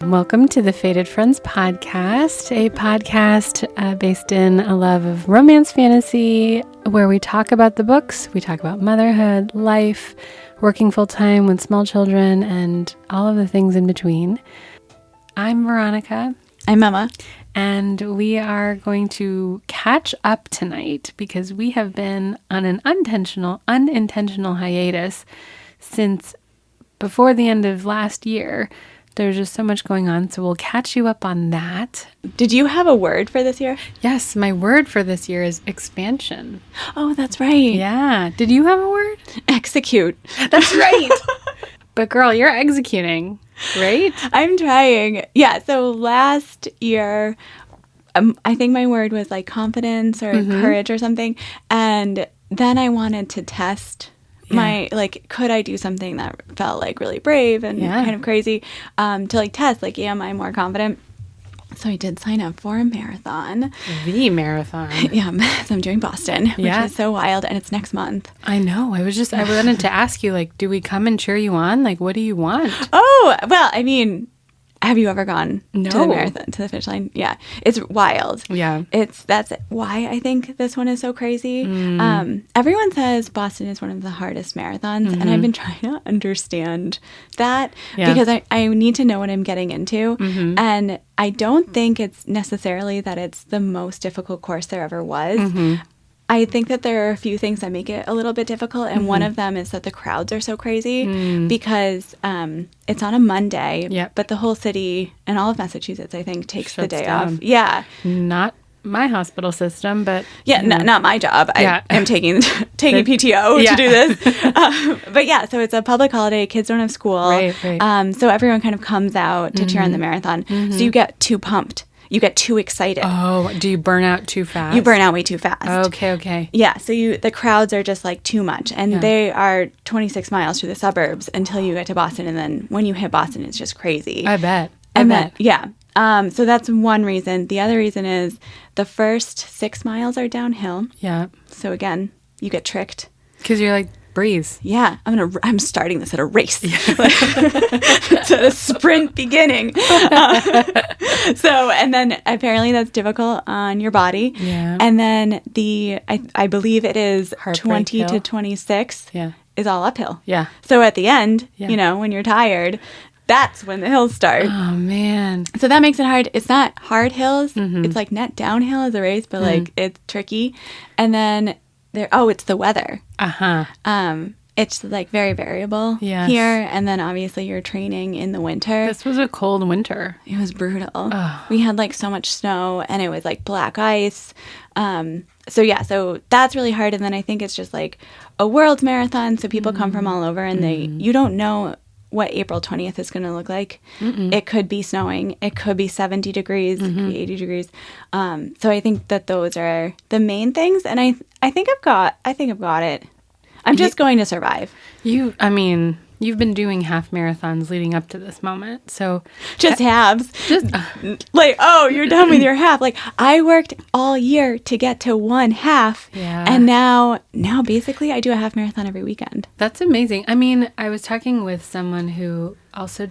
Welcome to the Fated Friends podcast, a podcast based in a love of romance fantasy, where we talk about the books, we talk about motherhood, life, working full-time with small children, and all of the things in between. I'm Veronica. I'm Emma. And we are going to catch up tonight because we have been on an unintentional hiatus since before the end of last year. There's just so much going on, so we'll catch you up on that. Did you have a word for this year? Yes, my word for this year is expansion. Oh, that's right. Yeah. Did you have a word? Execute. That's right. But girl, you're executing, right? I'm trying. Yeah, so last year, I think my word was like confidence or courage or something. And then I wanted to test could I do something that felt like really brave and kind of crazy to like test, like, am I more confident? So I did sign up for a marathon. The marathon. Yeah, so I'm doing Boston, which is so wild, and it's next month. I know. I wanted to ask you, like, do we come and cheer you on? Like, what do you want? Oh, well, I mean, have you ever gone to the No. marathon, to the finish line? Yeah, it's wild. Yeah. That's why I think this one is so crazy. Everyone says Boston is one of the hardest marathons, and I've been trying to understand that because I need to know what I'm getting into. And I don't think it's necessarily that it's the most difficult course there ever was. I think that there are a few things that make it a little bit difficult, and one of them is that the crowds are so crazy because it's on a Monday, but the whole city and all of Massachusetts, I think, takes the day off. Yeah. Not my hospital system, but... Yeah, not my job. I am taking PTO to do this. But yeah, so it's a public holiday. Kids don't have school. Right. So everyone kind of comes out to cheer on the marathon. So you get too pumped. You get too excited. Oh, do you burn out too fast? You burn out way too fast. Okay. Yeah, so the crowds are just like too much. And they are 26 miles through the suburbs until you get to Boston. And then when you hit Boston, it's just crazy. I bet. Yeah. So that's one reason. The other reason is the first 6 miles are downhill. Yeah. So again, you get tricked. Because you're like, breeze. Yeah, I'm starting this at a race. It's at a sprint beginning. And then apparently that's difficult on your body. Yeah. And then I believe it is Heartbreak 20 hill. to 26 is all uphill. Yeah. So at the end, when you're tired, that's when the hills start. Oh, man. So that makes it hard. It's not hard hills. It's like net downhill as a race, but like it's tricky. And then it's the weather. It's like very variable here. And then obviously you're training in the winter. This was a cold winter. It was brutal. Oh. We had like so much snow and it was like black ice. So that's really hard. And then I think it's just like a world marathon. So people come from all over and you don't know what April 20th is going to look like. It could be snowing. It could be 70 degrees. It could be 80 degrees. So I think that those are the main things. And I think I've got it. I'm just going to survive. You've been doing half marathons leading up to this moment. So just halves. You're done with your half. Like I worked all year to get to one half. Yeah. And now basically I do a half marathon every weekend. That's amazing. I mean, I was talking with someone who also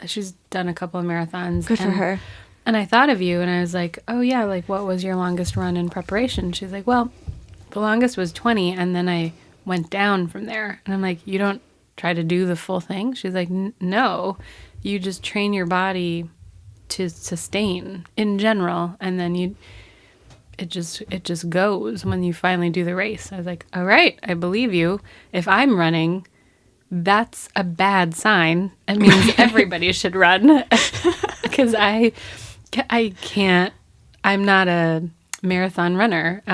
she's done a couple of marathons. Good for her. And I thought of you and I was like, oh yeah, like what was your longest run in preparation? She's like, well, the longest was 20 and then I went down from there. And I'm like, you don't try to do the full thing? She's like, no, you just train your body to sustain in general. And then it just goes when you finally do the race. I was like, all right, I believe you. If I'm running, that's a bad sign. It means everybody should run because I can't, I'm not a marathon runner.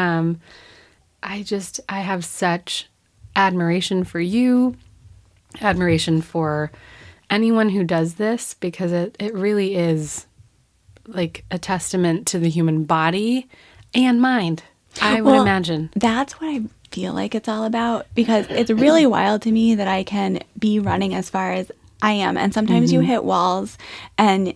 I have such admiration for you, admiration for anyone who does this, because it really is like a testament to the human body and mind, I would imagine. That's what I feel like it's all about, because it's really wild to me that I can be running as far as I am. And sometimes you hit walls and,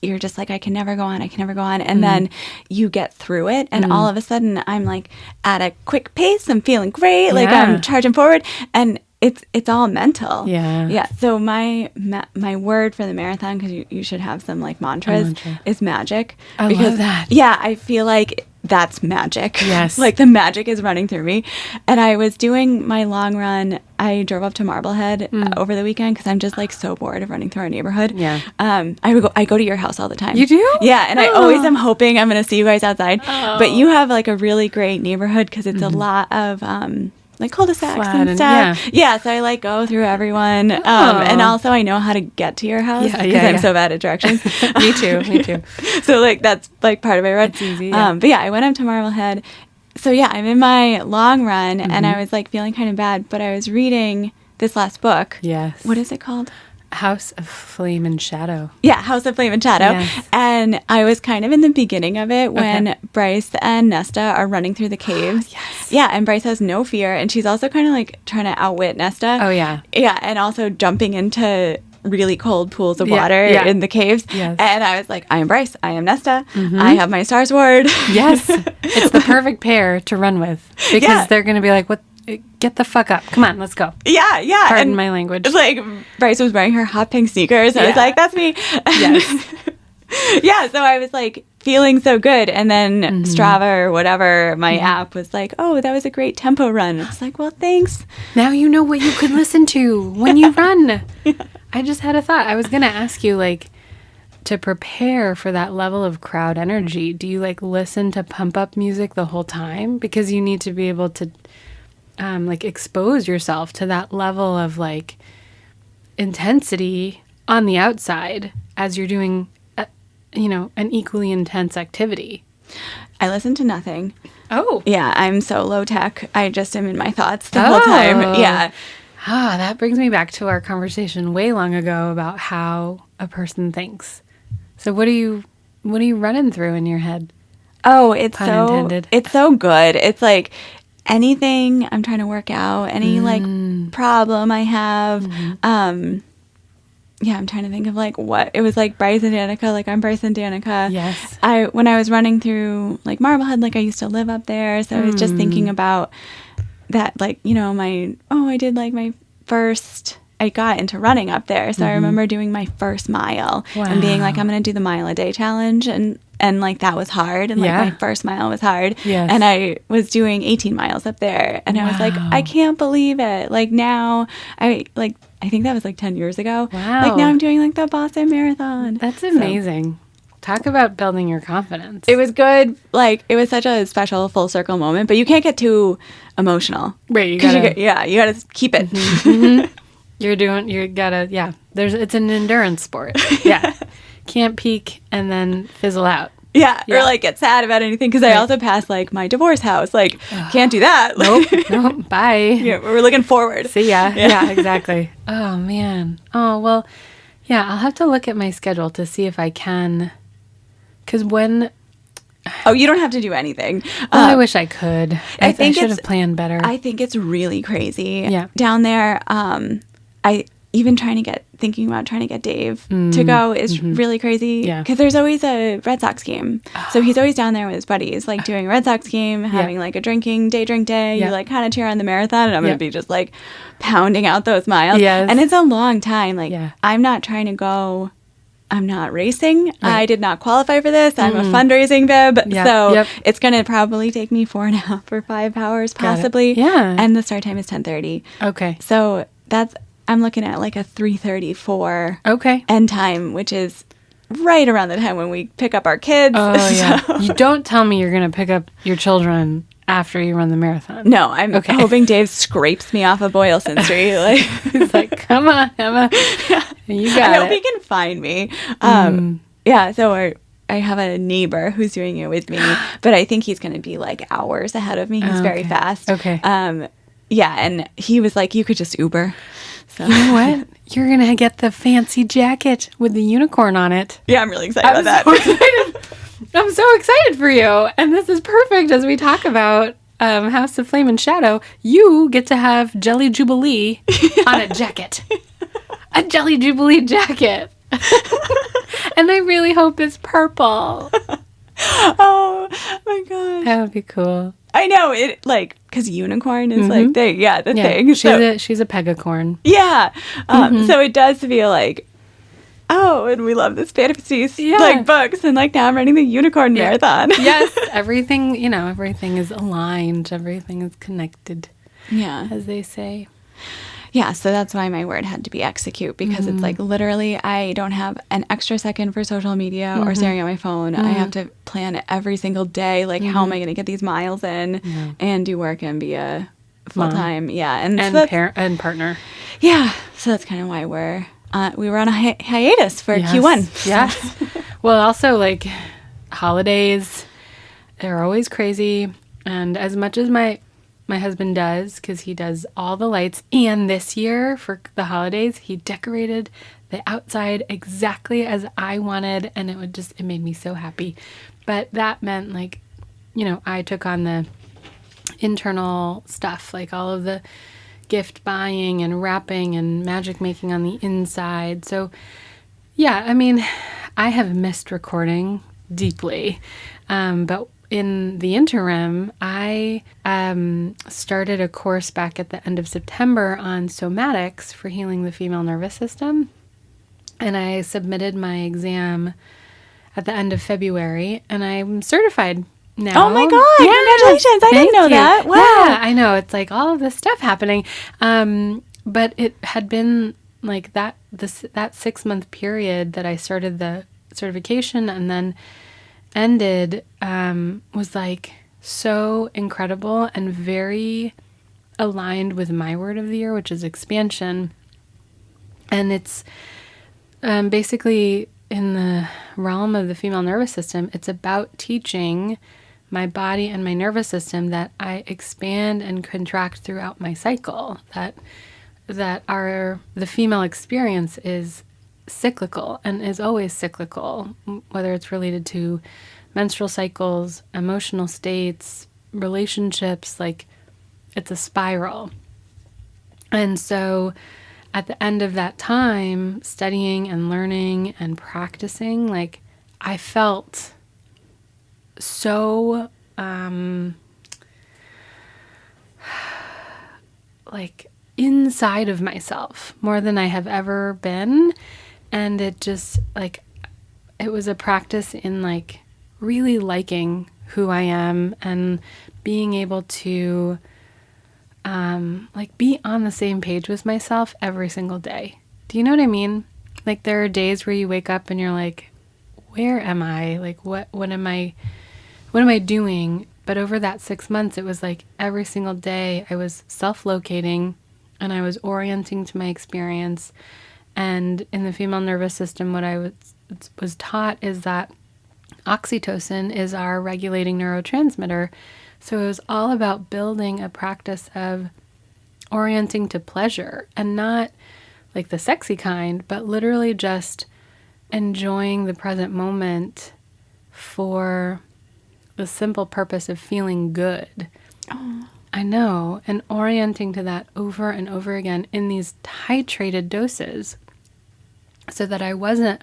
you're just like, I can never go on. And then you get through it. And all of a sudden I'm like at a quick pace. I'm feeling great. Like I'm charging forward. And it's all mental. Yeah. Yeah. So my word for the marathon, because you should have some like mantras, is magic. I love that. Yeah, I feel like that's magic. Yes. Like the magic is running through me. And I was doing my long run. I drove up to Marblehead over the weekend because I'm just like so bored of running through our neighborhood. Yeah. I go to your house all the time. You do? Yeah. And I always am hoping I'm going to see you guys outside. Oh. But you have like a really great neighborhood because it's a lot of like cul-de-sacs and stuff. Yeah, so I like go through everyone. And also I know how to get to your house because I'm so bad at directions. Me too. So like that's like part of my run. It's easy. But yeah, I went up to Marblehead. So yeah, I'm in my long run and I was like feeling kind of bad, but I was reading this last book. Yes. What is it called? House of Flame and Shadow. Yeah, House of Flame and Shadow. Yes. And I was kind of in the beginning of it when Bryce and Nesta are running through the caves. Yes. Yeah, and Bryce has no fear, and she's also kind of like trying to outwit Nesta. Oh, yeah. Yeah, and also jumping into really cold pools of water in the caves. Yes. And I was like, I am Bryce. I am Nesta. I have my Star Sword. Yes. It's the perfect pair to run with because they're going to be like, what? Get the fuck up. Come on, let's go. Yeah. Pardon my language. Like, Bryce was wearing her hot pink sneakers. And I was like, that's me. Yes. Yeah, so I was like feeling so good. And then Strava or whatever, my app was like, oh, that was a great tempo run. I was like, well, thanks. Now you know what you could listen to when you run. I just had a thought. I was going to ask you, like, to prepare for that level of crowd energy, do you like listen to pump up music the whole time? Because you need to be able to like expose yourself to that level of like intensity on the outside as you're doing, an equally intense activity. I listen to nothing. Oh. Yeah, I'm so low tech. I just am in my thoughts the whole time. Yeah. That brings me back to our conversation way long ago about how a person thinks. So what are you running through in your head? Oh, it's Pun so intended. It's so good. It's like anything I'm trying to work out, any like problem I have. I'm trying to think of like what it was like Bryce and Danica, like I'm Bryce and Danica. Yes. When I was running through like Marblehead, like I used to live up there. So I was just thinking about that, like, I did like my first, I got into running up there. So I remember doing my first mile and being like, I'm going to do the mile a day challenge. And like that was hard. And like my first mile was hard. Yes. And I was doing 18 miles up there. And I was like, I can't believe it. Like now I think that was like 10 years ago. Wow. Like now I'm doing like the Boston Marathon. That's amazing. Talk about building your confidence. It was good. Like it was such a special full circle moment, but you can't get too emotional. Right. You gotta keep it. It's an endurance sport. Yeah. Can't peak and then fizzle out. Yeah. Or like get sad about anything. Because I also passed like my divorce house. Like can't do that. Nope. Bye. Yeah. We're looking forward. See ya. Yeah, exactly. Oh man. Oh, well, yeah, I'll have to look at my schedule to see if I can. Because when... Oh, you don't have to do anything. I wish I could. I should have planned better. I think it's really crazy. Yeah. Down there, I even thinking about trying to get Dave to go is really crazy. Yeah. Because there's always a Red Sox game. So he's always down there with his buddies, like doing a Red Sox game, having like a day drink day. You like kind of cheer on the marathon, and I'm going to be just like pounding out those miles. Yes. And it's a long time. Like I'm not trying to go... I'm not racing. Right. I did not qualify for this. I'm a fundraising bib. So it's going to probably take me 4.5 or 5 hours possibly. Yeah. And the start time is 10:30. Okay. So I'm looking at like a 3:34 end time, which is right around the time when we pick up our kids. Oh, yeah. You don't tell me you're going to pick up your children after you run the marathon. No, I'm hoping Dave scrapes me off of Boylston Street. Like, he's like, come on, Emma. You got I hope he can find me. Yeah, so I have a neighbor who's doing it with me, but I think he's going to be like hours ahead of me. He's very fast. Okay. Yeah, and he was like, you could just Uber. So. You know what? You're going to get the fancy jacket with the unicorn on it. Yeah, I'm really excited about that. So excited. I'm so excited for you. And this is perfect as we talk about House of Flame and Shadow. You get to have Jelly Jubilee on a jacket. A Jelly Jubilee jacket. And I really hope it's purple. Oh, my gosh. That would be cool. I know it, like, because unicorn is like the thing. She's a pegacorn. Yeah. So it does feel like, oh, and we love this fantasy like books, and like now I'm running the unicorn marathon. Yes, everything is aligned, everything is connected. Yeah, as they say. Yeah, so that's why my word had to be execute, because it's like literally I don't have an extra second for social media or staring at my phone. I have to plan every single day, like how am I going to get these miles in and do work and be a full-time, and partner. Yeah, so that's kind of why we were on a hiatus for Q1. Yes. Well, also like holidays, they're always crazy, and as much as my husband does, because he does all the lights, and this year for the holidays he decorated the outside exactly as I wanted, and it made me so happy. But that meant, like, I took on the internal stuff, like all of the gift buying and wrapping and magic making on the inside. So yeah, I mean, I have missed recording deeply, but in the interim, I started a course back at the end of September on somatics for healing the female nervous system. And I submitted my exam at the end of February, and I'm certified now. Oh my God, congratulations. I didn't know that. Wow. Yeah, I know. It's like all of this stuff happening. But it had been like that 6-month period that I started the certification and then ended was like so incredible and very aligned with my word of the year, which is expansion. And it's basically in the realm of the female nervous system. It's about teaching my body and my nervous system that I expand and contract throughout my cycle, that the female experience is cyclical and is always cyclical, whether it's related to menstrual cycles, emotional states, relationships, like it's a spiral. And so at the end of that time, studying and learning and practicing, like I felt so like inside of myself more than I have ever been. And it just like, it was a practice in like really liking who I am and being able to like be on the same page with myself every single day. Do you know what I mean? Like there are days where you wake up and you're like, where am I? Like what am I doing? But over that 6 months, it was like every single day I was self-locating and I was orienting to my experience. And in the female nervous system, what I was taught is that oxytocin is our regulating neurotransmitter. So it was all about building a practice of orienting to pleasure, and not like the sexy kind, but literally just enjoying the present moment for the simple purpose of feeling good. Oh. I know. And orienting to that over and over again in these titrated doses so that I wasn't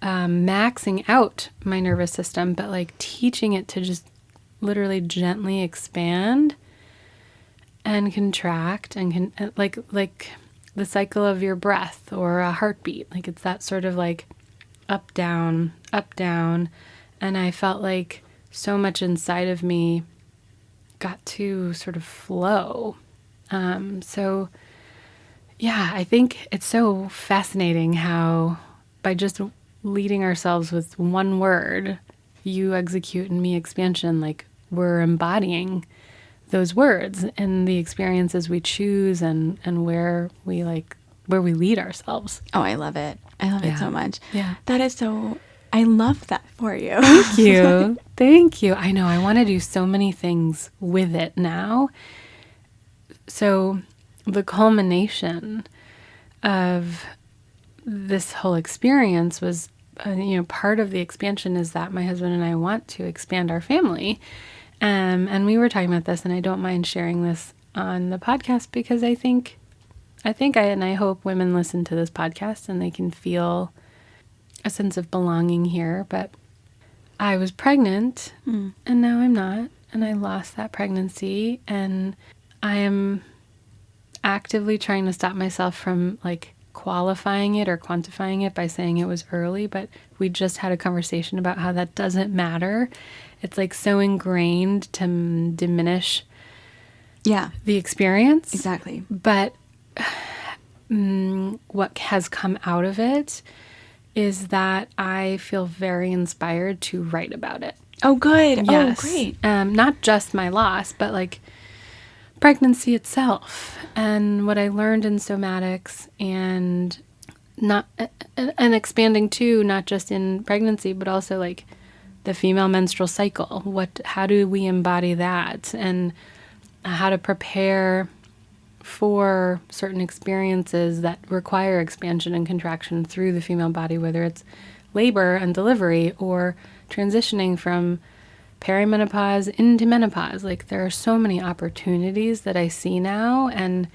maxing out my nervous system, but like teaching it to just literally gently expand and contract and like the cycle of your breath or a heartbeat. Like it's that sort of like up, down. And I felt like so much inside of me got to sort of flow. So yeah, I think it's so fascinating how by just leading ourselves with one word, you execute and me expansion, like we're embodying those words and the experiences we choose and where we lead ourselves. Oh, I love it. I love it so much. Yeah. That is so, I love that for you. Thank you. Thank you. I know I want to do so many things with it now. So the culmination of this whole experience was, part of the expansion is that my husband and I want to expand our family. And we were talking about this, and I don't mind sharing this on the podcast because I think I hope women listen to this podcast and they can feel a sense of belonging here. But I was pregnant and now I'm not. and I lost that pregnancy, and I am actively trying to stop myself from like qualifying it or quantifying it by saying it was early, but we just had a conversation about how that doesn't matter. It's like so ingrained to diminish the experience. Exactly. But what has come out of it is that I feel very inspired to write about it. Oh, good. Yes. Oh, great. Not just my loss, but like pregnancy itself and what I learned in somatics, and expanding too, not just in pregnancy, but also like the female menstrual cycle. How do we embody that, and how to prepare for certain experiences that require expansion and contraction through the female body, whether it's labor and delivery or transitioning from perimenopause into menopause. Like, there are so many opportunities that I see now, and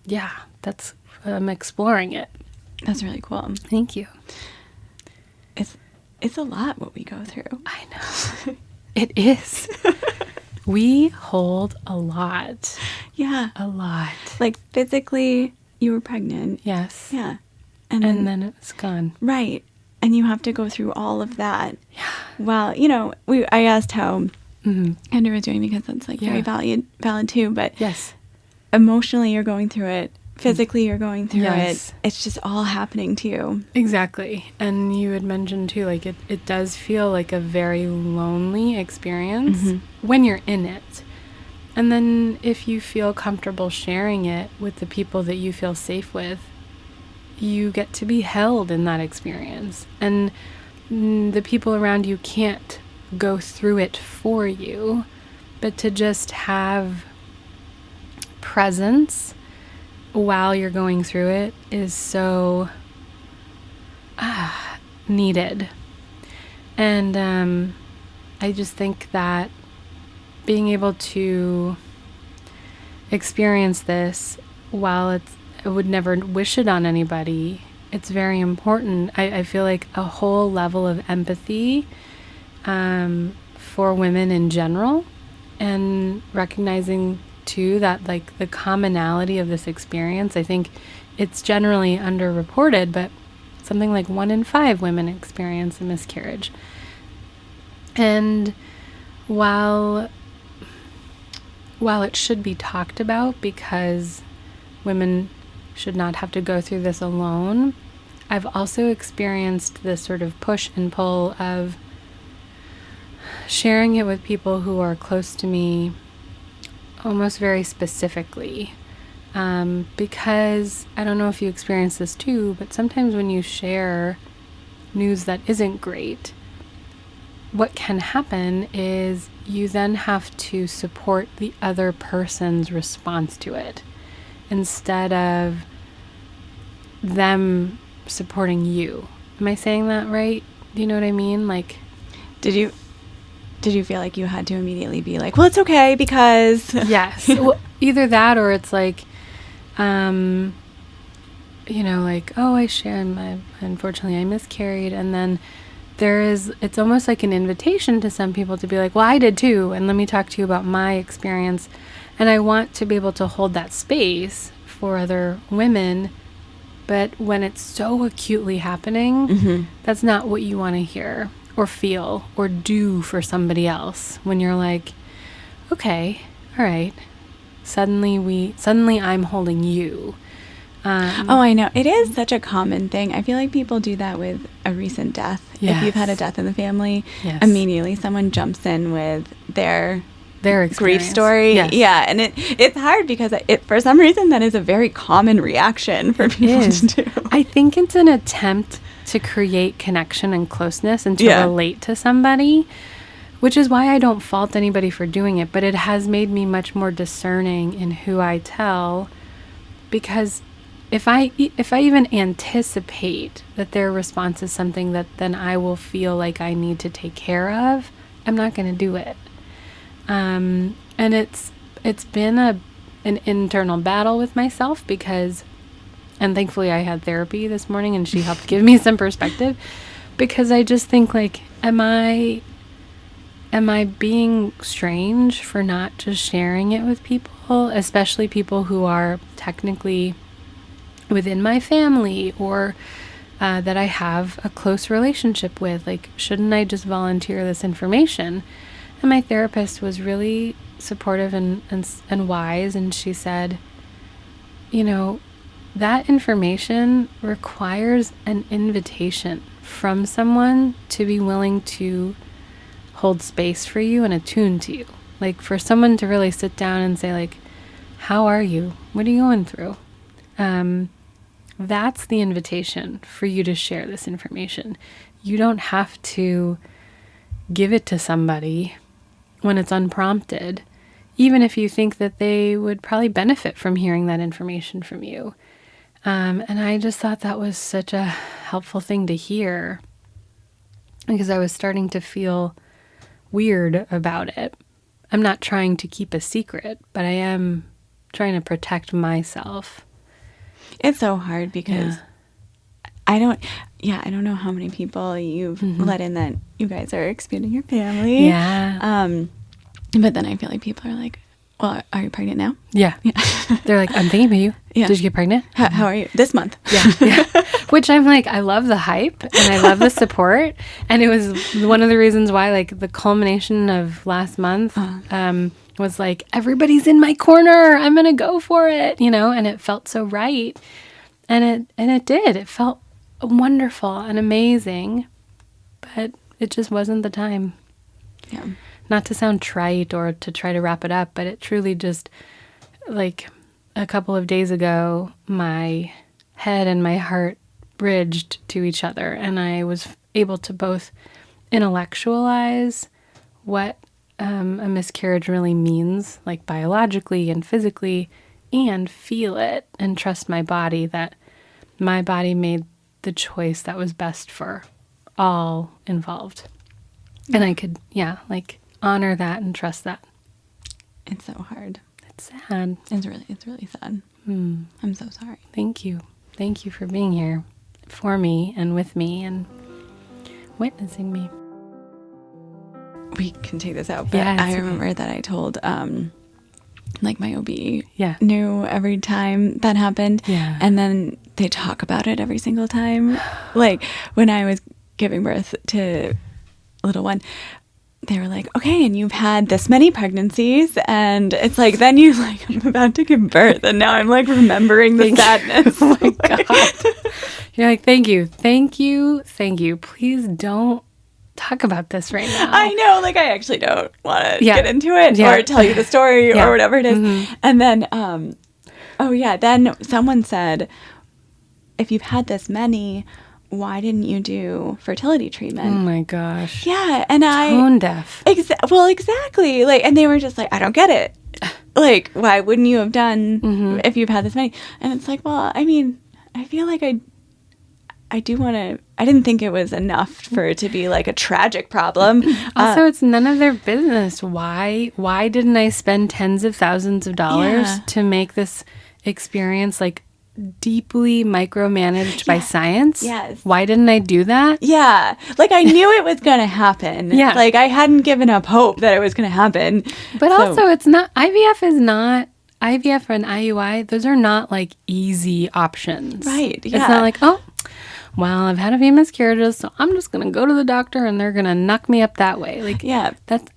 yeah, I'm exploring it. That's really cool. Thank you. It's a lot what we go through. I know. It is. We hold a lot. Yeah. A lot. Like, physically, you were pregnant. Yes. Yeah. And then it's gone. Right. And you have to go through all of that. Yeah. Well, I asked how Andrew was doing, because that's like very valid too. But yes, emotionally you're going through it. Physically you're going through yes. it. It's just all happening to you. Exactly. And you had mentioned too, like it does feel like a very lonely experience when you're in it. And then if you feel comfortable sharing it with the people that you feel safe with, you get to be held in that experience. And the people around you can't go through it for you, but to just have presence while you're going through it is so needed. And I just think that being able to experience this, while I would never wish it on anybody, it's very important. I feel like a whole level of empathy for women in general, and recognizing too that like the commonality of this experience, I think it's generally underreported, but something like 1 in 5 women experience a miscarriage. And while it should be talked about, because women should not have to go through this alone, I've also experienced this sort of push and pull of sharing it with people who are close to me, almost very specifically, because I don't know if you experience this too, but sometimes when you share news that isn't great, what can happen is you then have to support the other person's response to it instead of them supporting you. Am I saying that right? Do you know what I mean? like Did you feel like you had to immediately be like, well, it's okay because... Yes. Well, either that, or it's like, like, oh, I shared unfortunately I miscarried. And then it's almost like an invitation to some people to be like, well, I did too. And let me talk to you about my experience. And I want to be able to hold that space for other women. But when it's so acutely happening, that's not what you want to hear or feel or do for somebody else. When you're like, okay, all right, suddenly I'm holding you. I know. It is such a common thing. I feel like people do that with a recent death. Yes. If you've had a death in the family, yes. Immediately someone jumps in with their grief story. Yes. Yeah, and it's hard because for some reason that is a very common reaction for people to do. I think it's an attempt to create connection and closeness and to relate to somebody, which is why I don't fault anybody for doing it, but it has made me much more discerning in who I tell, because if I even anticipate that their response is something that then I will feel like I need to take care of, I'm not going to do it. And it's been an internal battle with myself, and thankfully I had therapy this morning and she helped give me some perspective, because I just think like, am I am I being strange for not just sharing it with people, especially people who are technically within my family or that I have a close relationship with? Like, shouldn't I just volunteer this information? And my therapist was really supportive and wise, and she said, you know, that information requires an invitation from someone to be willing to hold space for you and attune to you. Like, for someone to really sit down and say, like, how are you? What are you going through? That's the invitation for you to share this information. You don't have to give it to somebody when it's unprompted, even if you think that they would probably benefit from hearing that information from you. And I just thought that was such a helpful thing to hear, because I was starting to feel weird about it. I'm not trying to keep a secret, but I am trying to protect myself. It's so hard because I don't know how many people you've let in that you guys are expanding your family. Yeah. But then I feel like people are like, well, are you pregnant now? Yeah. They're like, I'm thinking about you. Yeah. Did you get pregnant? How are you? This month. Yeah. Which I'm like, I love the hype and I love the support. And it was one of the reasons why, like, the culmination of last month was like, everybody's in my corner. I'm going to go for it, you know, and it felt so right. And it did. It felt wonderful and amazing, but it just wasn't the time. Yeah. Not to sound trite or to try to wrap it up, but it truly just, like, a couple of days ago, my head and my heart bridged to each other, and I was able to both intellectualize what a miscarriage really means, like biologically and physically, and feel it and trust my body that my body made the choice that was best for all involved. And I could, honor that and trust that. It's so hard. It's sad. It's really sad. I'm so sorry. Thank you. Thank you for being here for me and with me and witnessing me. We can take this out, but I remember that I told my OB knew every time that happened. Yeah. And then they talk about it every single time. Like, when I was giving birth to little one, they were like, okay, and you've had this many pregnancies, and it's like, then you like, I'm about to give birth, and now I'm like remembering the sadness. Oh my God. You're like, thank you. Please don't talk about this right now. I know, like, I actually don't want to get into it or tell you the story or whatever it is. Mm-hmm. And then, then someone said, if you've had this many, why didn't you do fertility treatment? Oh my gosh. Yeah, and tone deaf. Exactly. Like, and they were just like, I don't get it. Like, why wouldn't you have done if you've had this many? And it's like, well, I mean, I feel like I do want to. I didn't think it was enough for it to be like a tragic problem. Also, it's none of their business. Why didn't I spend tens of thousands of dollars to make this experience like deeply micromanaged by science? Yes. Why didn't I do that? Yeah. Like, I knew it was going to happen. Yeah. Like, I hadn't given up hope that it was going to happen. But also, it's not, IVF and IUI, those are not like easy options. Right. Yeah. It's not like, oh, well, I've had a few miscarriages, so I'm just going to go to the doctor and they're going to knock me up that way. Like,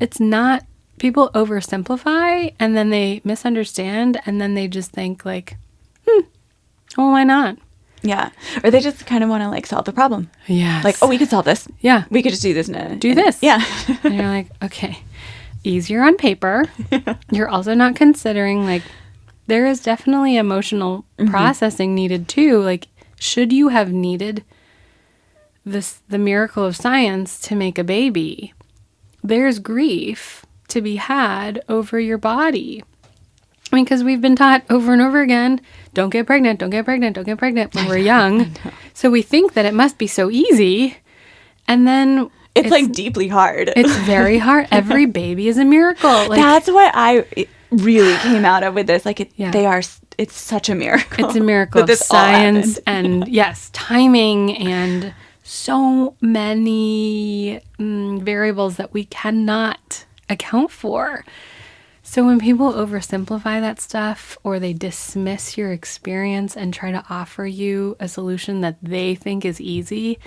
it's not, people oversimplify and then they misunderstand and then they just think like, well, why not? Yeah. Or they just kind of want to like solve the problem. Yeah. Like, oh, we could solve this. Yeah. We could just do this. Yeah. And you're like, okay, easier on paper. You're also not considering like, there is definitely emotional processing needed too. Like, should you have needed the miracle of science to make a baby? There's grief to be had over your body. I mean, because we've been taught over and over again, don't get pregnant when we're young. So we think that it must be so easy. And then it's like deeply hard. It's very hard. Every baby is a miracle. Like, that's what I really came out of with this. Like, it's such a miracle. It's a miracle of science and, yes, timing and so many variables that we cannot account for. So when people oversimplify that stuff, or they dismiss your experience and try to offer you a solution that they think is easy,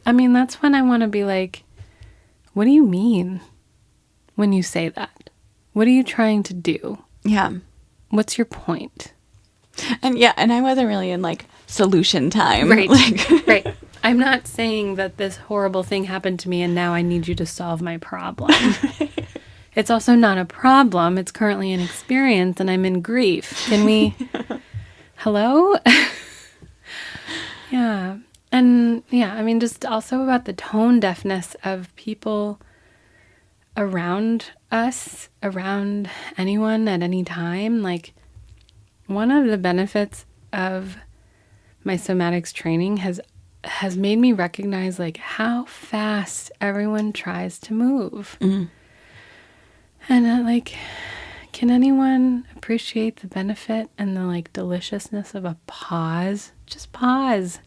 I mean, that's when I want to be like, what do you mean when you say that? What are you trying to do? Yeah. What's your point? And I wasn't really in like solution time. Right. Like, Right. I'm not saying that this horrible thing happened to me and now I need you to solve my problem. It's also not a problem. It's currently an experience and I'm in grief. Can we... Hello? Yeah. And yeah, I mean, just also about the tone deafness of people around us, around anyone at any time. Like, one of the benefits of my somatics training has made me recognize like how fast everyone tries to move. Mm-hmm. And like, can anyone appreciate the benefit and the like deliciousness of a pause? Just pause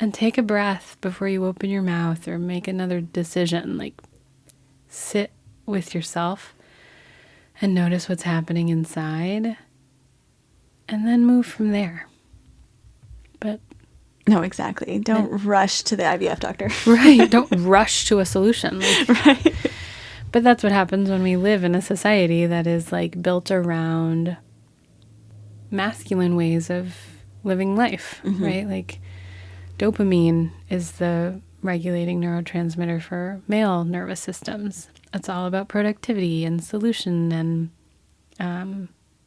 and take a breath before you open your mouth or make another decision. Like, sit with yourself and notice what's happening inside and then move from there. But no, exactly. Don't rush to the IVF doctor. Right. Don't rush to a solution. Like, right. But that's what happens when we live in a society that is like built around masculine ways of living life, mm-hmm. right? Like, dopamine is the regulating neurotransmitter for male nervous systems. It's all about productivity and solution, and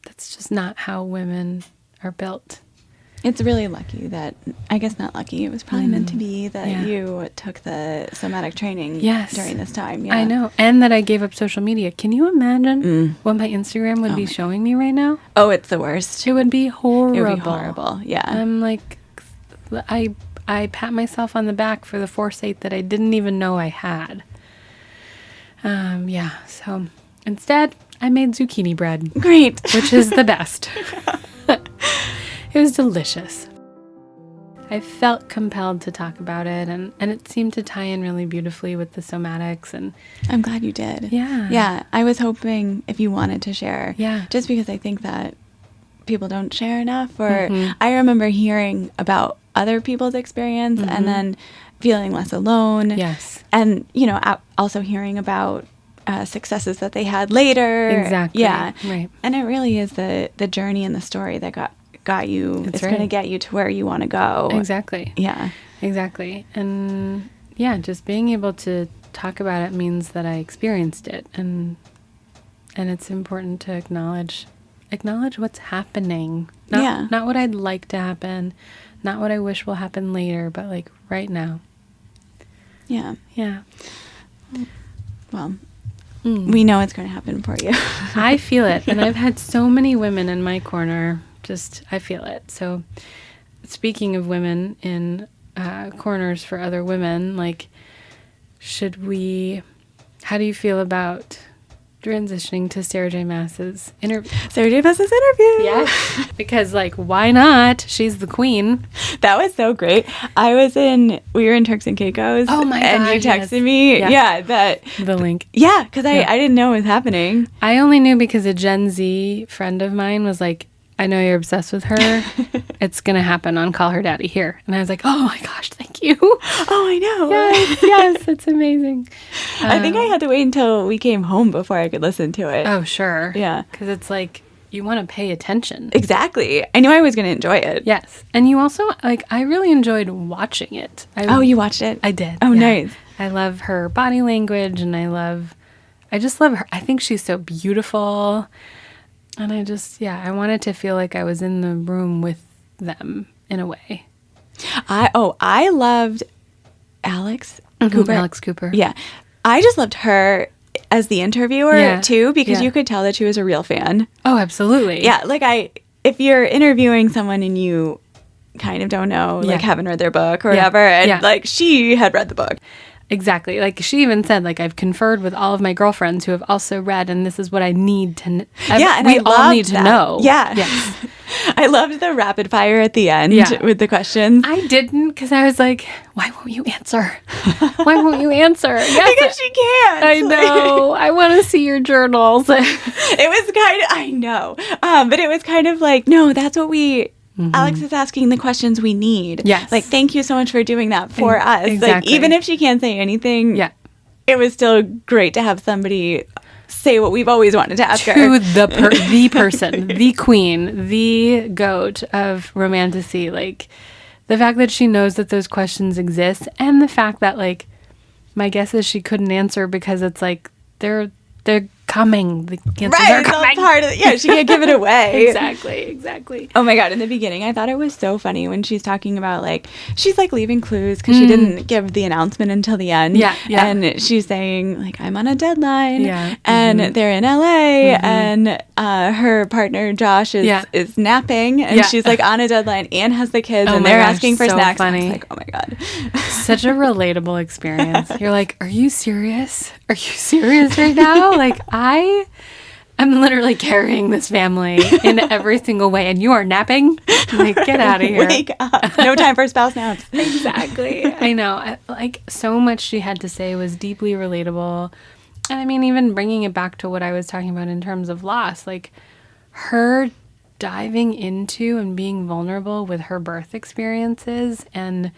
that's just not how women are built. It's really lucky that, I guess not lucky, it was probably meant to be that you took the somatic training during this time. Yeah. I know. And that I gave up social media. Can you imagine what my Instagram would be showing me right now? Oh, it's the worst. It would be horrible. It would be horrible, yeah. I'm like, I pat myself on the back for the foresight that I didn't even know I had. So instead, I made zucchini bread. Great. Which is the best. It was delicious. I felt compelled to talk about it, and it seemed to tie in really beautifully with the somatics. And I'm glad you did. Yeah. Yeah, I was hoping if you wanted to share. Yeah. Just because I think that people don't share enough. Or I remember hearing about other people's experience and then feeling less alone. Yes. And, also hearing about successes that they had later. Exactly. Yeah. Right. And it really is the journey and the story that got you. It's going to get you to where you want to go. Exactly. Yeah. Exactly. And yeah, just being able to talk about it means that I experienced it, and it's important to acknowledge what's happening. Not what I'd like to happen, not what I wish will happen later, but like right now. Yeah. Yeah. Well, we know it's going to happen for you. I feel it. And I've had so many women in my corner. I feel it. So speaking of women in corners for other women, like, how do you feel about transitioning to Sarah J. Maas's interview? Sarah J. Maas's interview. Yeah. Because, like, why not? She's the queen. That was so great. We were in Turks and Caicos. Oh my God. And you texted me. Yeah. The link. Yeah. Because I didn't know it was happening. I only knew because a Gen Z friend of mine was like, I know you're obsessed with her. It's going to happen on Call Her Daddy here. And I was like, oh my gosh, thank you. Oh, I know. Yes, it's amazing. I think I had to wait until we came home before I could listen to it. Oh, sure. Yeah. Because it's like, you want to pay attention. Exactly. I knew I was going to enjoy it. Yes. And you also, like, I really enjoyed watching it. You watched it? I did. Oh, nice. I love her body language, and I just love her. I think she's so beautiful. And I wanted to feel like I was in the room with them in a way. I loved Alex Cooper. Alex Cooper. Yeah. I just loved her as the interviewer too, because you could tell that she was a real fan. Oh, absolutely. Yeah. Like if you're interviewing someone and you kind of don't know, like haven't read their book or whatever, and like she had read the book. exactly. Like she even said, like, I've conferred with all of my girlfriends who have also read, and this is what I need to know. Yeah, and we I all need to that. know. Yeah. Yes. I loved the rapid fire at the end with the questions. I didn't, because I was like, why won't you answer? Why won't you answer? Yes, because she can't. I know. I want to see your journals. It was kind of, I know. But it was kind of like, no, that's what Alex is asking the questions we need. Yes. Like, thank you so much for doing that for us. Exactly. Like, even if she can't say anything, it was still great to have somebody say what we've always wanted to ask her. The person, the queen, the goat of romantasy. Like, the fact that she knows that those questions exist, and the fact that, like, my guess is she couldn't answer because it's like they're coming. The answers are coming. Part of she can't give it away. Exactly. Oh my God. In the beginning, I thought it was so funny when she's talking about, like, she's like leaving clues because she didn't give the announcement until the end. Yeah. And she's saying, like, I'm on a deadline. Yeah. And they're in LA and her partner Josh is napping and she's like on a deadline and has the kids and they're asking for snacks. Funny. I was like, oh my God. Such a relatable experience. You're like, are you serious? Are you serious right now? Like, I'm literally carrying this family in every single way, and you are napping? Like, get out of here. Wake up. No time for spouse naps. Exactly. I know. Like, so much she had to say was deeply relatable. And I mean, even bringing it back to what I was talking about in terms of loss, like, her diving into and being vulnerable with her birth experiences and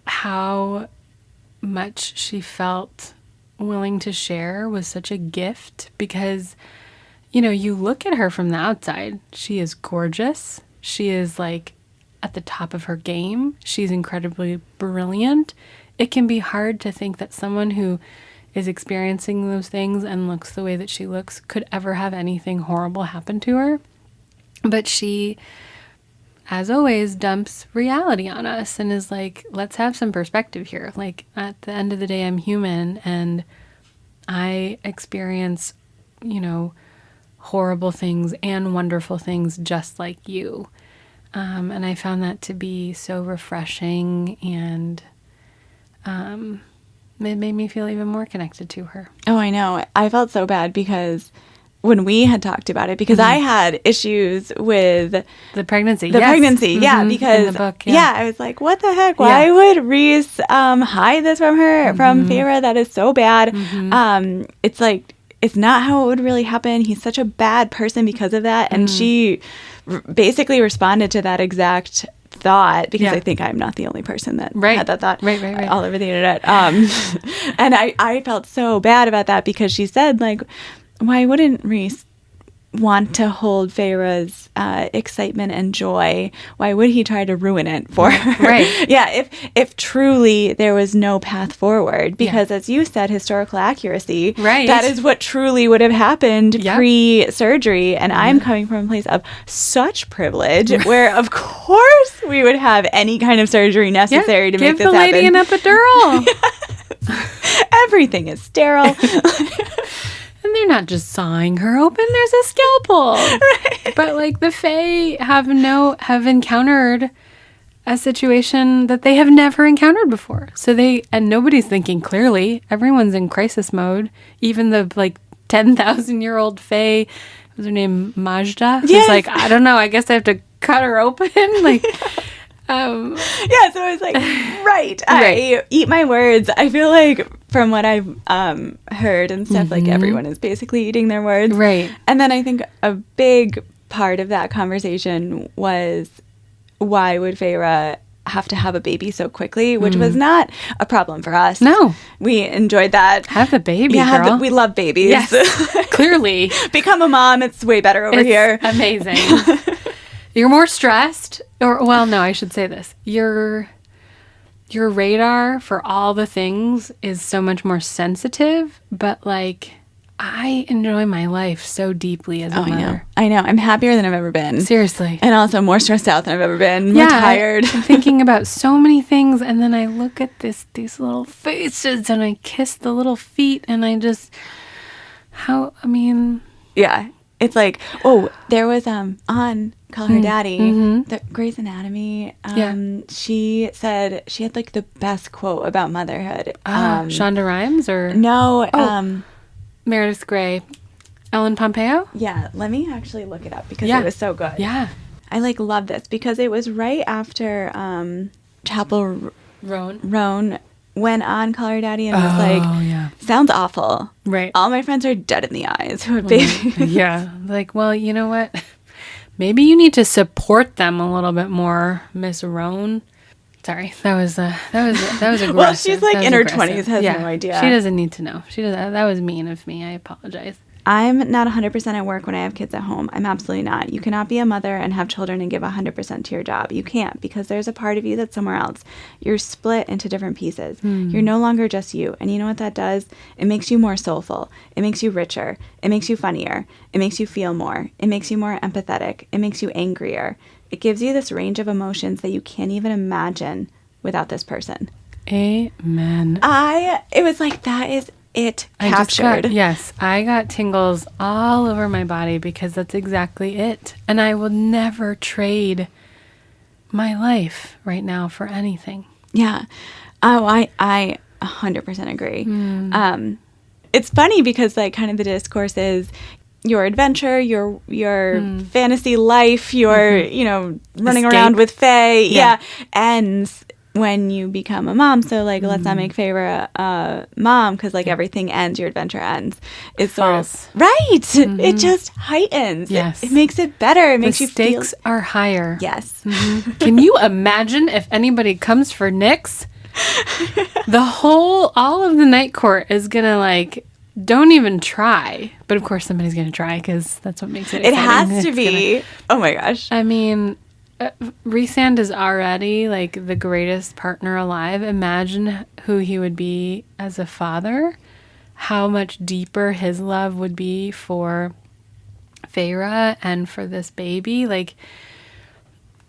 how much she felt willing to share was such a gift because, you know, you look at her from the outside. She is gorgeous. She is, like, at the top of her game. She's incredibly brilliant. It can be hard to think that someone who is experiencing those things and looks the way that she looks could ever have anything horrible happen to her. But she, as always, dumps reality on us and is like, let's have some perspective here. Like, at the end of the day, I'm human and I experience, you know, horrible things and wonderful things just like you. And I found that to be so refreshing and it made me feel even more connected to her. Oh, I know. I felt so bad because when we had talked about it, because I had issues with the pregnancy. Yeah, because in the book, I was like, what the heck? Why would Reese hide this from her, from Feyre? That is so bad. It's like, it's not how it would really happen. He's such a bad person because of that. And she basically responded to that exact thought because I think I'm not the only person that had that thought all over the internet. And I felt so bad about that because she said, like, why wouldn't Reese want to hold Feyre's excitement and joy? Why would he try to ruin it for her? Right. Yeah, if truly there was no path forward. Because as you said, historical accuracy, that is what truly would have happened pre-surgery. And I'm coming from a place of such privilege where, of course, we would have any kind of surgery necessary to make this happen. Give the lady an epidural. Everything is sterile. And they're not just sawing her open, there's a scalpel. But, like, the Fae have encountered a situation that they have never encountered before. And nobody's thinking clearly. Everyone's in crisis mode. Even the, like, 10,000-year-old Fae, what was her name, Majda? Who's like, I don't know, I guess I have to cut her open. Like, so I was like, I eat my words. I feel like from what I've heard and stuff, like everyone is basically eating their words. Right. And then I think a big part of that conversation was, why would Feyre have to have a baby so quickly, which was not a problem for us. No. We enjoyed that. Have the baby, girl. We love babies. Yes, clearly. Become a mom. It's way better over here. Amazing. You're more stressed, I should say this. Your radar for all the things is so much more sensitive, but, like, I enjoy my life so deeply as a mother. I know. I'm happier than I've ever been. Seriously. And also more stressed out than I've ever been. More tired. I'm thinking about so many things, and then I look at these little faces, and I kiss the little feet, and I just, Yeah. It's like, oh, there was on Call Her Daddy, the Grey's Anatomy. She said she had like the best quote about motherhood. Shonda Rhimes or no? Meredith Grey, Ellen Pompeo. Yeah, let me actually look it up because it was so good. Yeah, I like love this because it was right after Chapel Roan went on Call Her Daddy and was like, sounds awful. Right. All my friends are dead in the eyes who have babies. Yeah. Like, well, you know what? Maybe you need to support them a little bit more, Miss Roan. Sorry, that was aggressive. Well, she's like in her 20s, has no idea. She doesn't need to know. She does. That was mean of me. I apologize. I'm not 100% at work when I have kids at home. I'm absolutely not. You cannot be a mother and have children and give 100% to your job. You can't, because there's a part of you that's somewhere else. You're split into different pieces. You're no longer just you. And you know what that does? It makes you more soulful. It makes you richer. It makes you funnier. It makes you feel more. It makes you more empathetic. It makes you angrier. It gives you this range of emotions that you can't even imagine without this person. Amen. It was like, that is it captured. I got tingles all over my body because that's exactly it. And I will never trade my life right now for anything. Yeah. Oh, I 100% agree. It's funny because like kind of the discourse is your adventure, your fantasy life, your, running Escape. around with Faye, ends when you become a mom. So like, let's not make Faye a mom because like everything ends, your adventure ends. It's false. Sort of, right. It just heightens. Yes. It makes it better. It makes you feel. The stakes are higher. Yes. Can you imagine if anybody comes for Nyx? All of the night court is going to like, don't even try. But of course somebody's going to try because that's what makes it exciting. It has to be. Oh my gosh. I mean, Rhysand is already like the greatest partner alive. Imagine who he would be as a father. How much deeper his love would be for Feyre and for this baby. Like,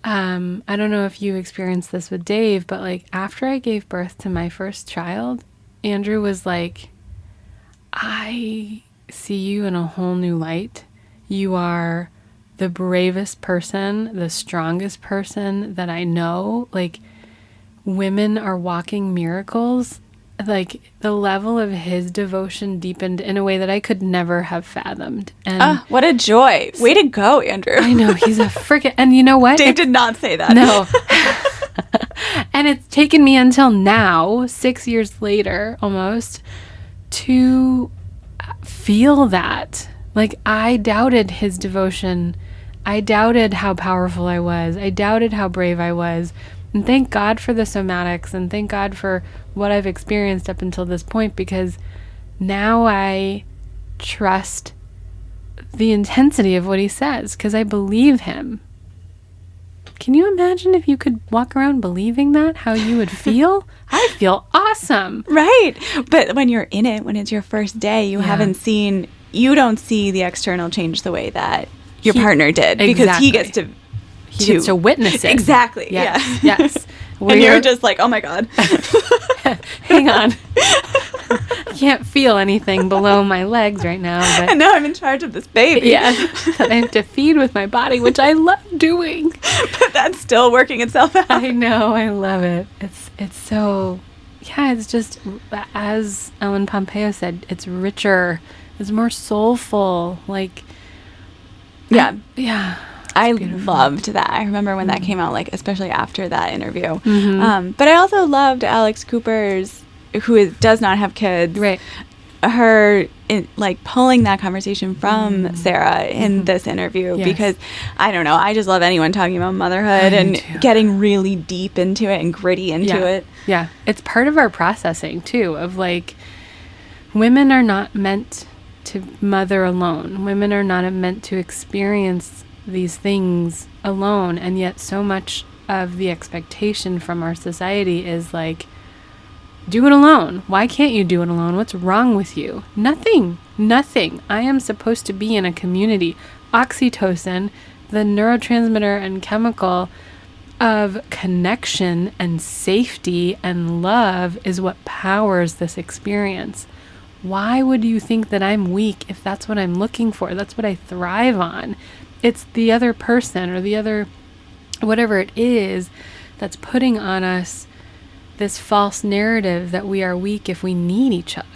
I don't know if you experienced this with Dave, but like after I gave birth to my first child, Andrew was like, I see you in a whole new light. You are the bravest person, the strongest person that I know. Like, women are walking miracles. Like, the level of his devotion deepened in a way that I could never have fathomed. And what a joy. Way to go, Andrew. I know, he's a freaking... And you know what? Dave did not say that. No. And it's taken me until now, 6 years later, almost, to feel that. Like, I doubted his devotion. I doubted how powerful I was. I doubted how brave I was. And thank God for the somatics, and thank God for what I've experienced up until this point, because now I trust the intensity of what he says, because I believe him. Can you imagine if you could walk around believing that, how you would feel? I feel awesome. Right. But when you're in it, when it's your first day, you don't see the external change the way that your partner did, because he gets to witness it. Exactly. Yes. Yes. And you're just like, oh my God. Hang on. I can't feel anything below my legs right now. But and now I'm in charge of this baby. Yeah. That I have to feed with my body, which I love doing. But that's still working itself out. I know. I love it. It's so, it's just, as Ellen Pompeo said, it's richer. It's more soulful. Like, yeah. I beautiful. loved that. I remember when that came out, like, especially after that interview. But I also loved Alex Cooper's, who does not have kids. Right. Her, pulling that conversation from Sarah in this interview. Yes. Because, I don't know, I just love anyone talking about motherhood and getting really deep into it and gritty into it. Yeah. It's part of our processing, too, of, like, women are not meant to mother alone. Women are not meant to experience these things alone, and yet so much of the expectation from our society is like, do it alone. Why can't you do it alone? What's wrong with you? Nothing. I am supposed to be in a community. Oxytocin, the neurotransmitter and chemical of connection and safety and love, is what powers this experience. Why would you think that I'm weak if that's what I'm looking for? That's what I thrive on. It's the other person or the other, whatever it is, that's putting on us this false narrative that we are weak if we need each other.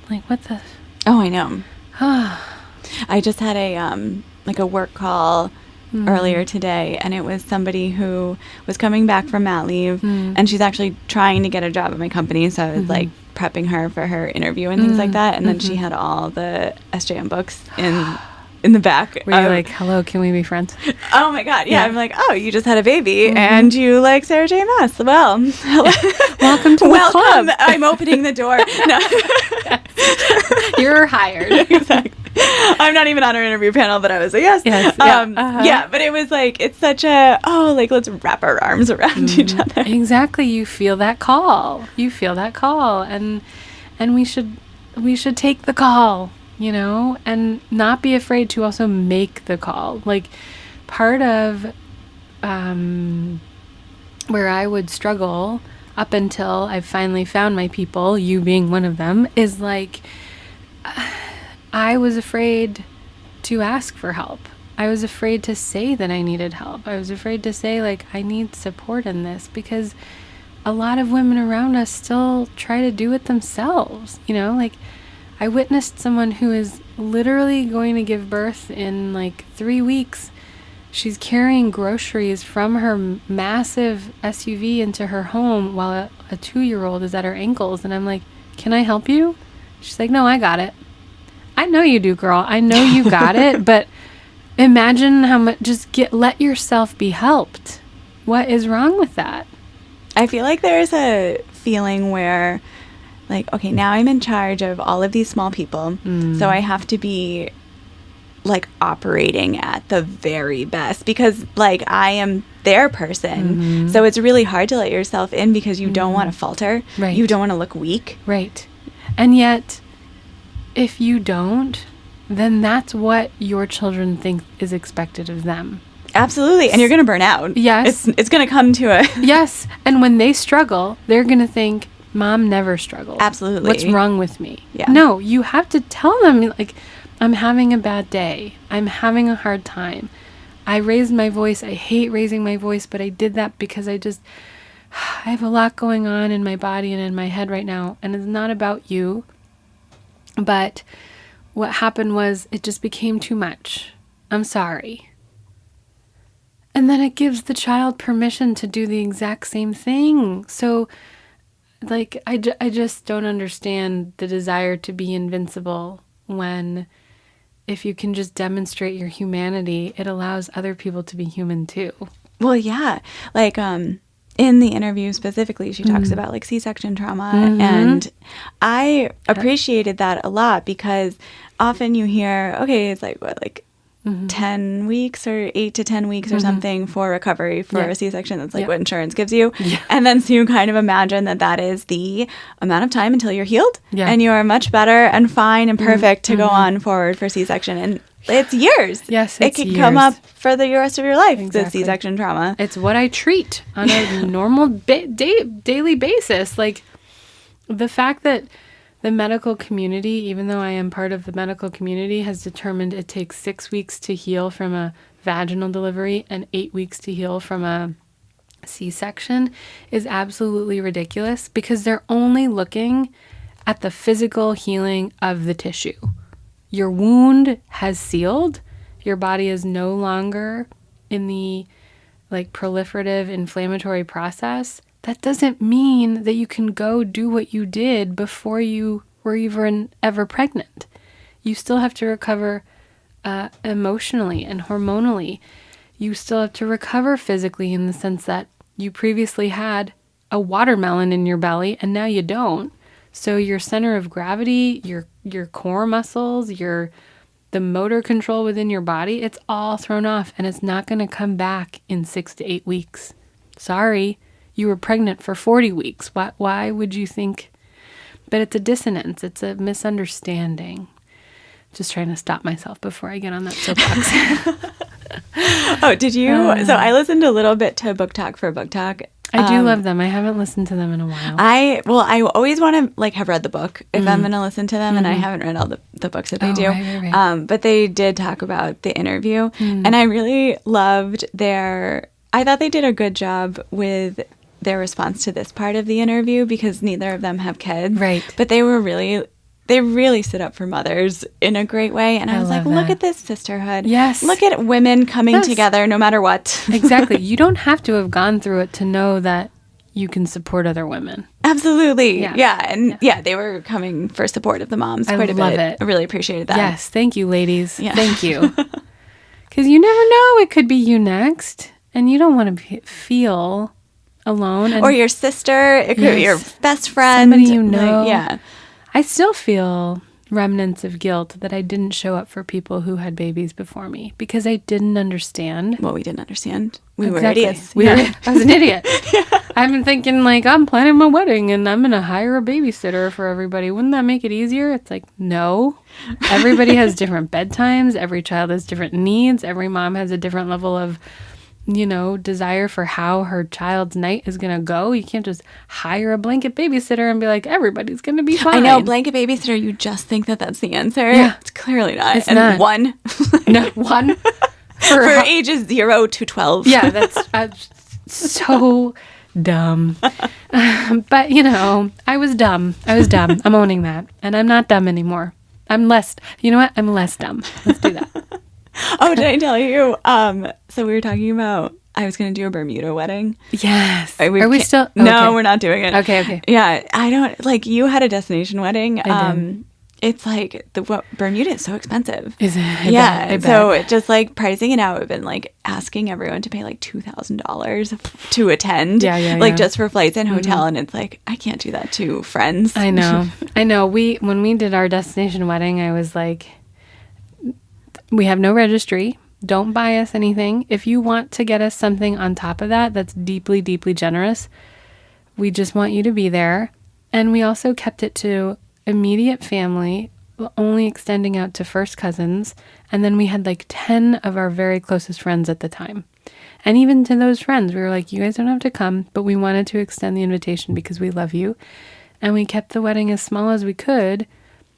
Like, what the? Oh, I know. I just had a work call earlier today, and it was somebody who was coming back from mat leave, and she's actually trying to get a job at my company, so I was like prepping her for her interview and things like that, and then she had all the SJM books in the back. Were you like, hello, can we be friends? Oh my God, yeah. I'm like, oh, you just had a baby and you like Sarah J. Maas. Well, welcome to the club. I'm opening the door. No. You're hired. Exactly. I'm not even on her interview panel, but I was like, yes. Yeah, but it was like, it's such a, let's wrap our arms around each other. Exactly. You feel that call. And we should take the call, and not be afraid to also make the call. Like, part of where I would struggle up until I finally found my people, you being one of them, is like, I was afraid to ask for help. I was afraid to say that I needed help. I was afraid to say, like, I need support in this, because a lot of women around us still try to do it themselves. Like, I witnessed someone who is literally going to give birth in like 3 weeks. She's carrying groceries from her massive SUV into her home while a 2-year-old is at her ankles. And I'm like, can I help you? She's like, no, I got it. I know you do, girl. I know you got it, but imagine how much, let yourself be helped. What is wrong with that? I feel like there's a feeling where, like, okay, now I'm in charge of all of these small people, so I have to be, like, operating at the very best because, like, I am their person. So it's really hard to let yourself in because you don't want to falter. Right. You don't want to look weak. Right. And yet, if you don't, then that's what your children think is expected of them. Absolutely. And you're going to burn out. Yes. It's going to come to a... Yes. And when they struggle, they're going to think, Mom never struggled. Absolutely. What's wrong with me? Yeah. No, you have to tell them, like, I'm having a bad day. I'm having a hard time. I raised my voice. I hate raising my voice, but I did that because I have a lot going on in my body and in my head right now. And it's not about you. But what happened was it just became too much. I'm sorry. And then it gives the child permission to do the exact same thing. So, like, I just don't understand the desire to be invincible when, if you can just demonstrate your humanity, it allows other people to be human too. Well, yeah. Like, in the interview specifically, she talks about like C-section trauma, and I appreciated that a lot because often you hear, okay, it's like what, like 10 weeks or 8 to 10 weeks or something for recovery for a C-section. That's like what insurance gives you. Yeah. And then so you kind of imagine that is the amount of time until you're healed and you are much better and fine and perfect to go on forward for C-section. And it's years. Yes, it can come up for the rest of your life, the C-section trauma. It's what I treat on a normal daily basis. Like, the fact that the medical community, even though I am part of the medical community, has determined it takes 6 weeks to heal from a vaginal delivery and 8 weeks to heal from a C-section is absolutely ridiculous because they're only looking at the physical healing of the tissue. Your wound has sealed. Your body is no longer in the like proliferative inflammatory process. That doesn't mean that you can go do what you did before you were even ever pregnant. You still have to recover emotionally and hormonally. You still have to recover physically in the sense that you previously had a watermelon in your belly and now you don't. So your center of gravity, your core muscles, the motor control within your body, it's all thrown off and it's not going to come back in 6 to 8 weeks. Sorry. You were pregnant for 40 weeks. Why would you think? But it's a dissonance. It's a misunderstanding. Just trying to stop myself before I get on that soapbox. Oh, did you? So I listened a little bit to Book Talk for Book Talk. I do love them. I haven't listened to them in a while. I always want to have read the book if I'm going to listen to them, and I haven't read all the books that they do. Right. But they did talk about the interview, and I really loved I thought they did a good job with their response to this part of the interview, because neither of them have kids. Right. But they really stood up for mothers in a great way. And I was like, look at this sisterhood. Yes. Look at women coming together no matter what. Exactly. You don't have to have gone through it to know that you can support other women. Absolutely. Yeah. And they were coming for support of the moms quite a bit. I really appreciated that. Yes. Thank you, ladies. Yeah. Thank you. Because you never know. It could be you next. And you don't want to feel alone. Or your sister. It could be your best friend. Somebody you know. I still feel remnants of guilt that I didn't show up for people who had babies before me, because I didn't understand. Well, we didn't understand. We were idiots. I was an idiot. I've been thinking, I'm planning my wedding and I'm going to hire a babysitter for everybody. Wouldn't that make it easier? It's like, no. Everybody has different bedtimes. Every child has different needs. Every mom has a different level of desire for how her child's night is going to go. You can't just hire a blanket babysitter and be like, everybody's going to be fine. I know, blanket babysitter, you just think that that's the answer. Yeah. It's clearly not. It's not. One. No, one. For ages 0 to 12. Yeah, that's so dumb. But, I was dumb. I'm owning that. And I'm not dumb anymore. I'm less dumb. Let's do that. Oh, did I tell you? So we were talking about, I was going to do a Bermuda wedding. Yes. Are we still? Okay. No, we're not doing it. Okay. Yeah. I don't, you had a destination wedding. I did. It's Bermuda is so expensive. Is it? I bet. So it just pricing it out, we've been asking everyone to pay $2,000 to attend. Yeah. Just for flights and hotel. And it's I can't do that to friends. I know. When we did our destination wedding, I was like, we have no registry. Don't buy us anything. If you want to get us something on top of that, that's deeply, deeply generous. We just want you to be there. And we also kept it to immediate family, only extending out to first cousins. And then we had 10 of our very closest friends at the time. And even to those friends, we were like, you guys don't have to come, but we wanted to extend the invitation because we love you. And we kept the wedding as small as we could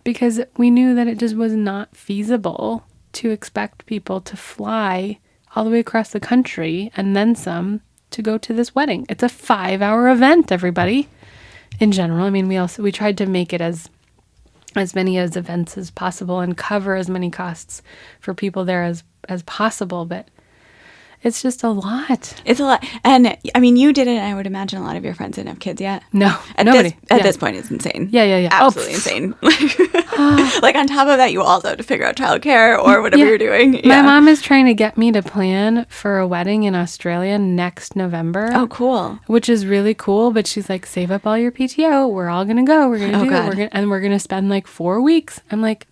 because we knew that it just was not feasible to expect people to fly all the way across the country and then some to go to this wedding. It's a 5-hour event, everybody. In general, I mean, we tried to make it as many as events as possible and cover as many costs for people there as possible, but it's just a lot. It's a lot. And I mean, you did it, and I would imagine a lot of your friends didn't have kids yet. No, nobody. At this point, it's insane. Yeah. Absolutely insane. On top of that, you also have to figure out childcare or whatever you're doing. Yeah. My mom is trying to get me to plan for a wedding in Australia next November. Oh, cool. Which is really cool, but she's like, save up all your PTO. We're all going to go. We're going to do it. We're going to spend 4 weeks. I'm like,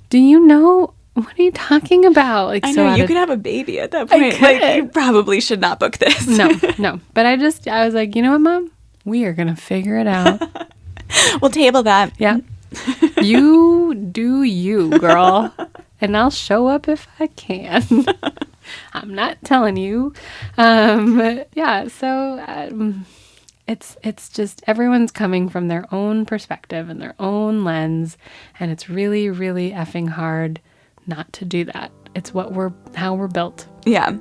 do you know... What are you talking about? I know, you could have a baby at that point. You probably should not book this. No. But I was like, you know what, Mom? We are going to figure it out. We'll table that. Yeah. You do you, girl. And I'll show up if I can. I'm not telling you. It's just everyone's coming from their own perspective and their own lens. And it's really, really effing hard not to do that. It's how we're built. Yeah.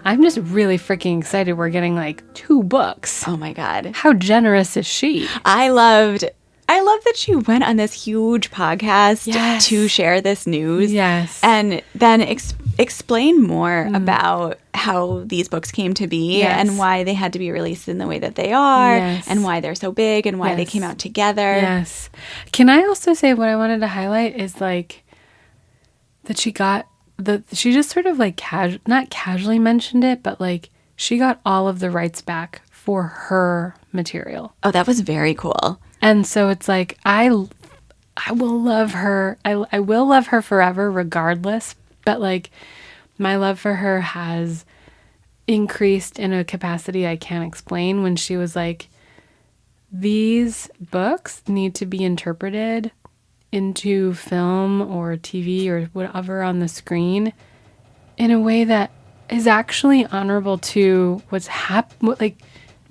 I'm just really freaking excited. We're getting 2 books. Oh my God. How generous is she? I love that she went on this huge podcast to share this news. Yes. And then explain more about how these books came to be and why they had to be released in the way that they are and why they're so big and why they came out together. Yes. Can I also say what I wanted to highlight is that she got she just sort of not casually mentioned it, but she got all of the rights back for her material. Oh, that was very cool. And so it's I will love her. I will love her forever regardless. But my love for her has increased in a capacity I can't explain when she was these books need to be interpreted into film or TV or whatever on the screen in a way that is actually honorable to what's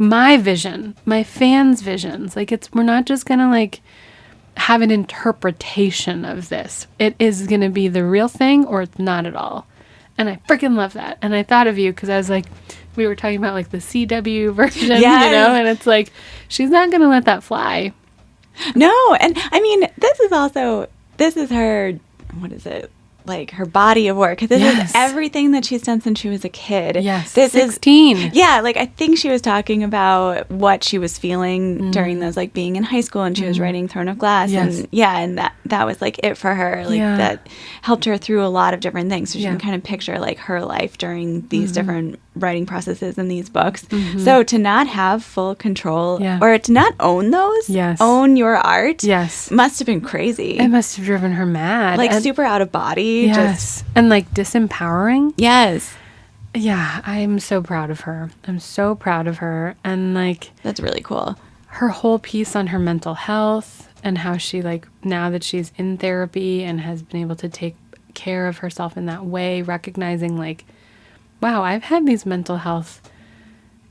my vision, my fans' visions. Like we're not just going to like have an interpretation of this. It is going to be the real thing or it's not at all. And I freaking love that. And I thought of you because I was like, we were talking about like the CW version, Yes. you know, and it's like, she's not going to let that fly. No. And I mean, this is her, what is it? Like her body of work. This Yes. is everything that she's done since she was a kid. Yes. This 16. is, yeah, like I think she was talking about what she was feeling during those, like being in high school, and she was writing Throne of Glass. Yes. And yeah, and that was like it for her. Like that helped her through a lot of different things. So she can kind of picture like her life during these different writing processes in these books. So to not have full control or to not own those, own your art, must have been crazy. It must have driven her mad. Like super out of body. Yes. And like disempowering. Yes. Yeah, I'm so proud of her. I'm so proud of her. And like, that's really cool. Her whole piece on her mental health and how she like, now that she's in therapy and has been able to take care of herself in that way, recognizing like, wow, I've had these mental health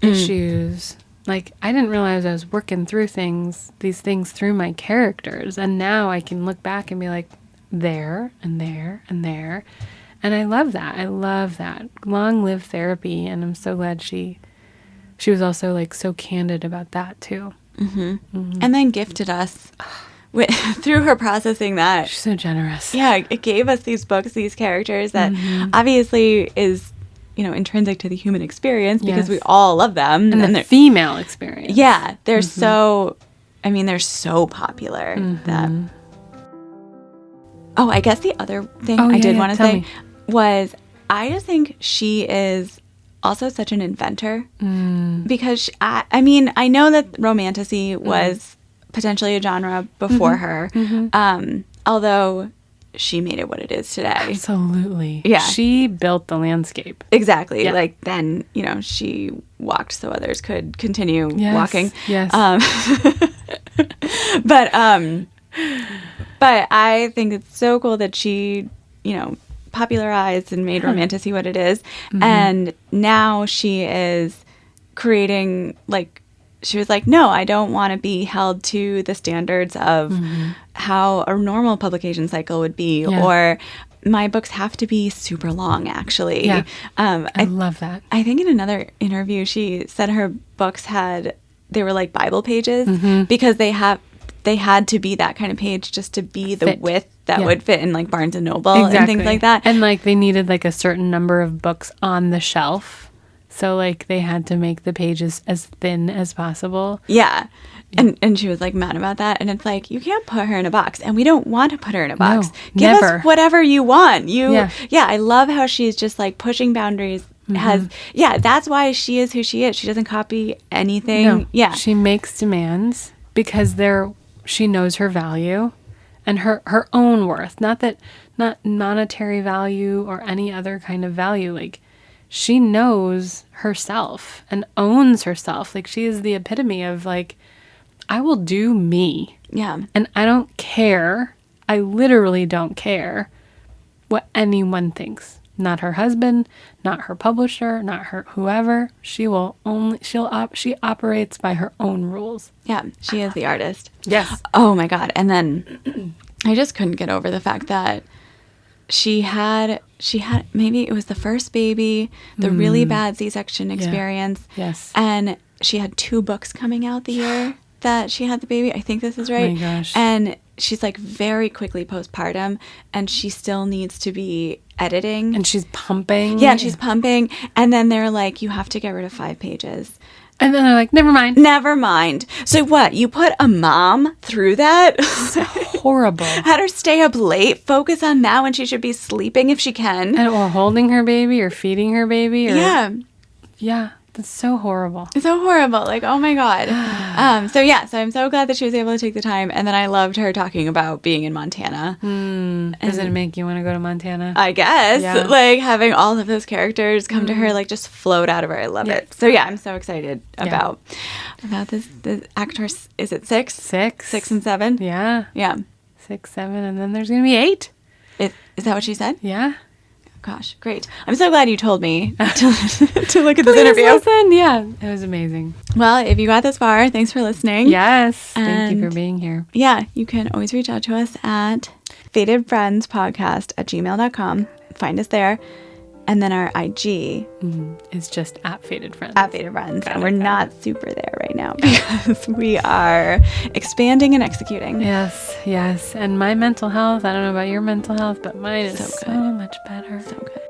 issues. Like, I didn't realize I was working through these things through my characters. And now I can look back and be like, there and there and there. And I love that. I love that. Long live therapy. And I'm so glad she was also like so candid about that too. And then gifted us through her processing that. She's so generous. Yeah, it gave us these books, these characters that obviously is, you know, intrinsic to the human experience because we all love them. And the female experience. Yeah, they're so, I mean, they're so popular that... Oh, I guess the other thing I did want to say was I just think she is also such an inventor because I mean, I know that romantasy was potentially a genre before her, although she made it what it is today. Absolutely. Yeah. She built the landscape. Exactly. Yeah. Like then, you know, she walked so others could continue walking. Yes. But I think it's so cool that she, you know, popularized and made romantasy what it is. And now she is creating, like, she was like, no, I don't want to be held to the standards of how a normal publication cycle would be, or my books have to be super long, actually. Yeah. I love that. I think in another interview, she said her books they were like Bible pages because they had to be that kind of page just to be the width that would fit in like Barnes and Noble and things like that. And like they needed like a certain number of books on the shelf. So like they had to make the pages as thin as possible. Yeah. And she was like mad about that. And it's like, you can't put her in a box. And we don't want to put her in a box. No, Give never. us whatever you want. I love how she's just like pushing boundaries. That's why she is who she is. She doesn't copy anything. No, yeah. She makes demands because she knows her value and her own worth. Not monetary value or any other kind of value. Like, she knows herself and owns herself. Like, she is the epitome of like, I will do me. Yeah. And I don't care. I literally don't care what anyone thinks. Not her husband, not her publisher, not her whoever. She operates by her own rules. Yeah, she is the artist. Yes. Oh my God. And then I just couldn't get over the fact that she had maybe it was the first baby, the really bad C-section experience. Yes. And she had 2 books coming out the year that she had the baby. I think this is right. Oh my gosh. And she's like very quickly postpartum and she still needs to be editing. And she's pumping. Yeah, and she's pumping. And then they're like, you have to get rid of 5 pages. And then they're like, never mind. Never mind. So what? You put a mom through that? Horrible. Had her stay up late, focus on that when she should be sleeping if she can. Or holding her baby or feeding her baby. Yeah. That's so horrible. It's so horrible. Like, oh my God. So I'm so glad that she was able to take the time. And then I loved her talking about being in Montana. Does it make you want to go to Montana? I guess. Yeah. Like having all of those characters come to her, like just float out of her. I love it. So I'm so excited about this. The actors, is it 6? 6 and 7? Yeah. Yeah. 6, 7, and then there's going to be 8. Is that what she said? Yeah. Gosh, great. I'm so glad you told me to look at this interview. Listen. Yeah, it was amazing. Well, if you got this far, thanks for listening. Yes. Thank you for being here. Yeah, you can always reach out to us at fatedfriendspodcast@gmail.com. Find us there. And then our IG is just at Fated Friends. At Fated Friends. And we're not super there right now because we are expanding and executing. Yes, yes. And my mental health, I don't know about your mental health, but mine is so much better. So good.